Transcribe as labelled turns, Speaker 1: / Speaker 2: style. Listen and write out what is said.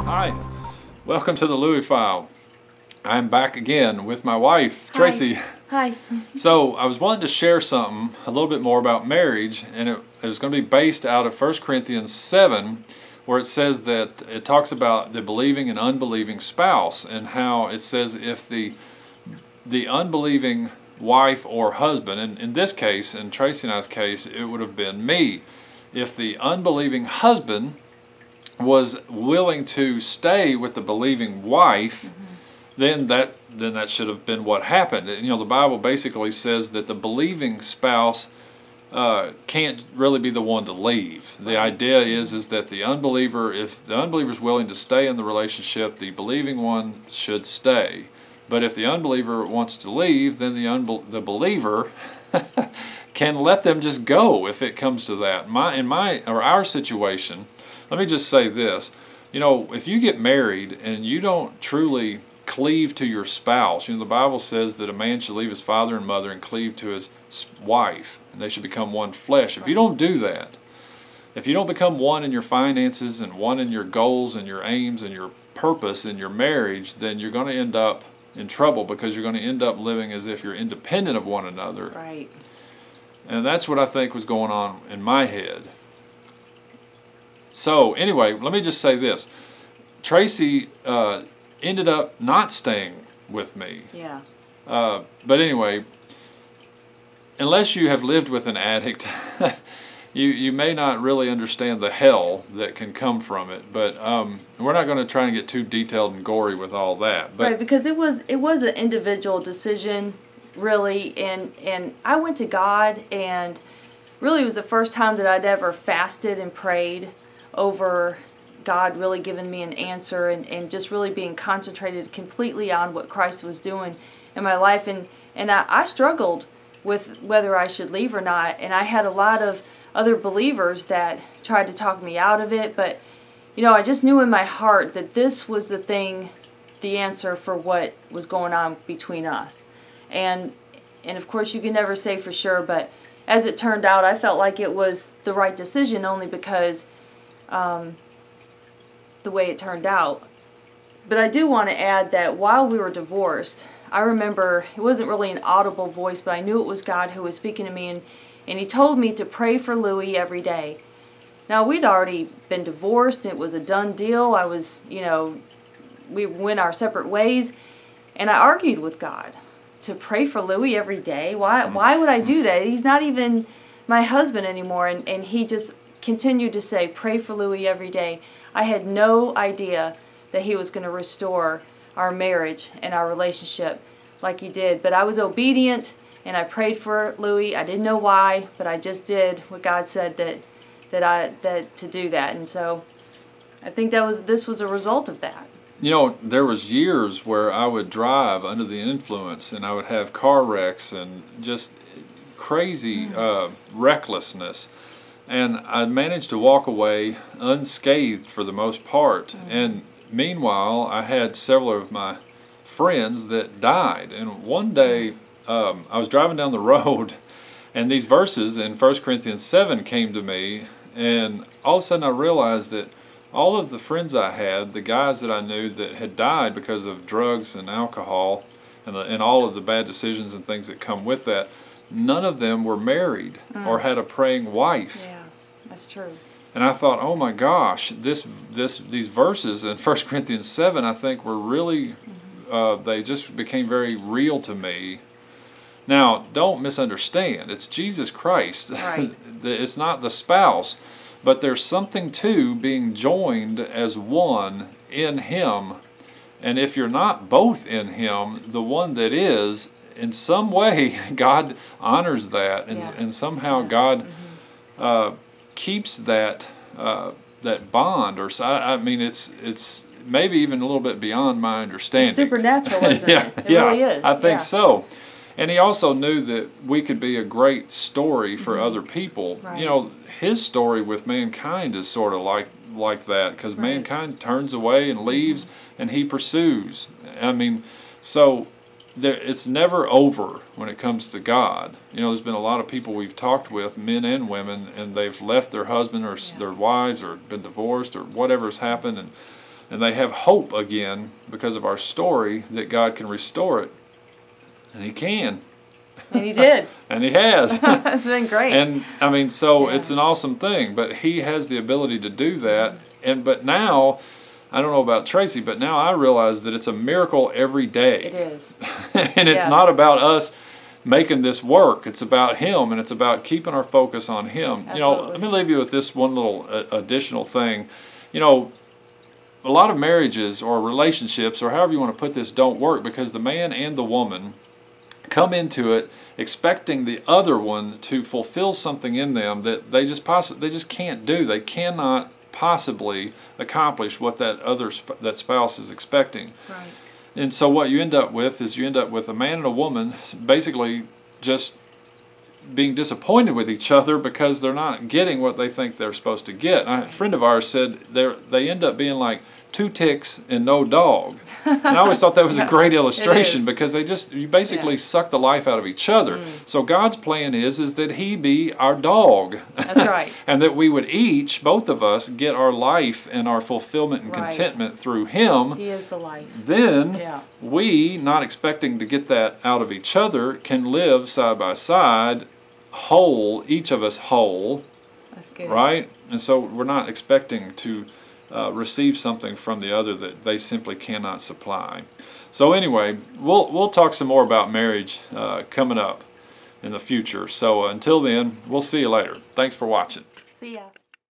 Speaker 1: Hi, welcome to the Louie File. I'm back again with my wife,
Speaker 2: Hi.
Speaker 1: Tracy.
Speaker 2: Hi.
Speaker 1: So I was wanting to share something a little bit more about marriage, and it was going to be based out of 1 Corinthians 7, where it says that it talks about the believing and unbelieving spouse, and how it says if the unbelieving wife or husband, and in this case, in Tracy and I's case, it would have been me. If the unbelieving husband was willing to stay with the believing wife, then that should have been what happened. You know, the Bible basically says that the believing spouse can't really be the one to leave. The idea is that the unbeliever, if the unbeliever is willing to stay in the relationship, the believing one should stay. But if the unbeliever wants to leave, then the believer can let them just go if it comes to that. Our situation, let me just say this. You know, if you get married and you don't truly cleave to your spouse, you know, the Bible says that a man should leave his father and mother and cleave to his wife, and they should become one flesh. If you don't do that, if you don't become one in your finances and one in your goals and your aims and your purpose in your marriage, then you're going to end up in trouble, because you're going to end up living as if you're independent of one another.
Speaker 2: Right.
Speaker 1: And that's what I think was going on in my head. So anyway, let me just say this. Tracy ended up not staying with me.
Speaker 2: Yeah.
Speaker 1: But anyway, unless you have lived with an addict, you may not really understand the hell that can come from it. But we're not going to try and get too detailed and gory with all that. But
Speaker 2: right, because it was an individual decision, really, and I went to God, and really it was the first time that I'd ever fasted and prayed over God really giving me an answer, and just really being concentrated completely on what Christ was doing in my life. And I struggled with whether I should leave or not, and I had a lot of other believers that tried to talk me out of it, but you know, I just knew in my heart that this was the answer for what was going on between us. And of course you can never say for sure, but as it turned out, I felt like it was the right decision, only because the way it turned out. But I do want to add that while we were divorced, I remember it wasn't really an audible voice, but I knew it was God who was speaking to me, and he told me to pray for Louie every day. Now, we'd already been divorced, and it was a done deal. We went our separate ways, and I argued with God to pray for Louie every day. Why would I do that? He's not even my husband anymore, and he just continued to say, pray for Louie every day. I had no idea that he was going to restore our marriage and our relationship like he did. But I was obedient, and I prayed for Louie. I didn't know why, but I just did what God said that to do that. And so I think this was a result of that.
Speaker 1: you know, there was years where I would drive under the influence, and I would have car wrecks and just crazy recklessness. And I managed to walk away unscathed for the most part. And meanwhile, I had several of my friends that died. And one day, I was driving down the road, and these verses in 1 Corinthians 7 came to me, and all of a sudden I realized that all of the friends I had, the guys that I knew that had died because of drugs and alcohol and all of the bad decisions and things that come with that, none of them were married or had a praying wife.
Speaker 2: Yeah, that's true.
Speaker 1: And I thought, oh my gosh, these verses in 1 Corinthians 7, I think were really, they just became very real to me. Now, don't misunderstand. It's Jesus Christ.
Speaker 2: Right.
Speaker 1: It's not the spouse. But there's something to being joined as one in Him. And if you're not both in Him, the one that is, in some way, God honors that. And somehow God keeps that that bond. Or I mean, it's maybe even a little bit beyond my understanding.
Speaker 2: It's supernatural, isn't it? It really is.
Speaker 1: I think so. And He also knew that we could be a great story for other people.
Speaker 2: Right.
Speaker 1: You know, His story with mankind is sort of like that, because mankind turns away and leaves, and He pursues. I mean, so it's never over when it comes to God. You know, there's been a lot of people we've talked with, men and women, and they've left their husband or their wives or been divorced or whatever's happened, and and they have hope again because of our story that God can restore it. And He can.
Speaker 2: And He did.
Speaker 1: And He has.
Speaker 2: It's been great.
Speaker 1: And I mean, so
Speaker 2: Yeah.
Speaker 1: it's an awesome thing, but He has the ability to do that. But now, I don't know about Tracy, but now I realize that it's a miracle every day.
Speaker 2: It is.
Speaker 1: And it's
Speaker 2: Yeah.
Speaker 1: not about us making this work. It's about Him, and it's about keeping our focus on Him.
Speaker 2: Absolutely.
Speaker 1: You know, let me leave you with this one little additional thing. You know, a lot of marriages or relationships, or however you want to put this, don't work because the man and the woman come into it expecting the other one to fulfill something in them that they just can't do. They cannot possibly accomplish what that spouse is expecting.
Speaker 2: Right.
Speaker 1: And so what you end up with is you end up with a man and a woman basically just being disappointed with each other because they're not getting what they think they're supposed to get. A friend of ours said they end up being like two ticks and no dog. And I always thought that was a great illustration because you basically suck the life out of each other. So God's plan is that He be our dog.
Speaker 2: That's right.
Speaker 1: And that we would each, both of us, get our life and our fulfillment and contentment through Him.
Speaker 2: He is the life.
Speaker 1: Then we, not expecting to get that out of each other, can live side by side, whole, each of us whole.
Speaker 2: That's good.
Speaker 1: Right? And so we're not expecting to receive something from the other that they simply cannot supply. So anyway, we'll talk some more about marriage coming up in the future. So until then, we'll see you later. Thanks for watching.
Speaker 2: See ya.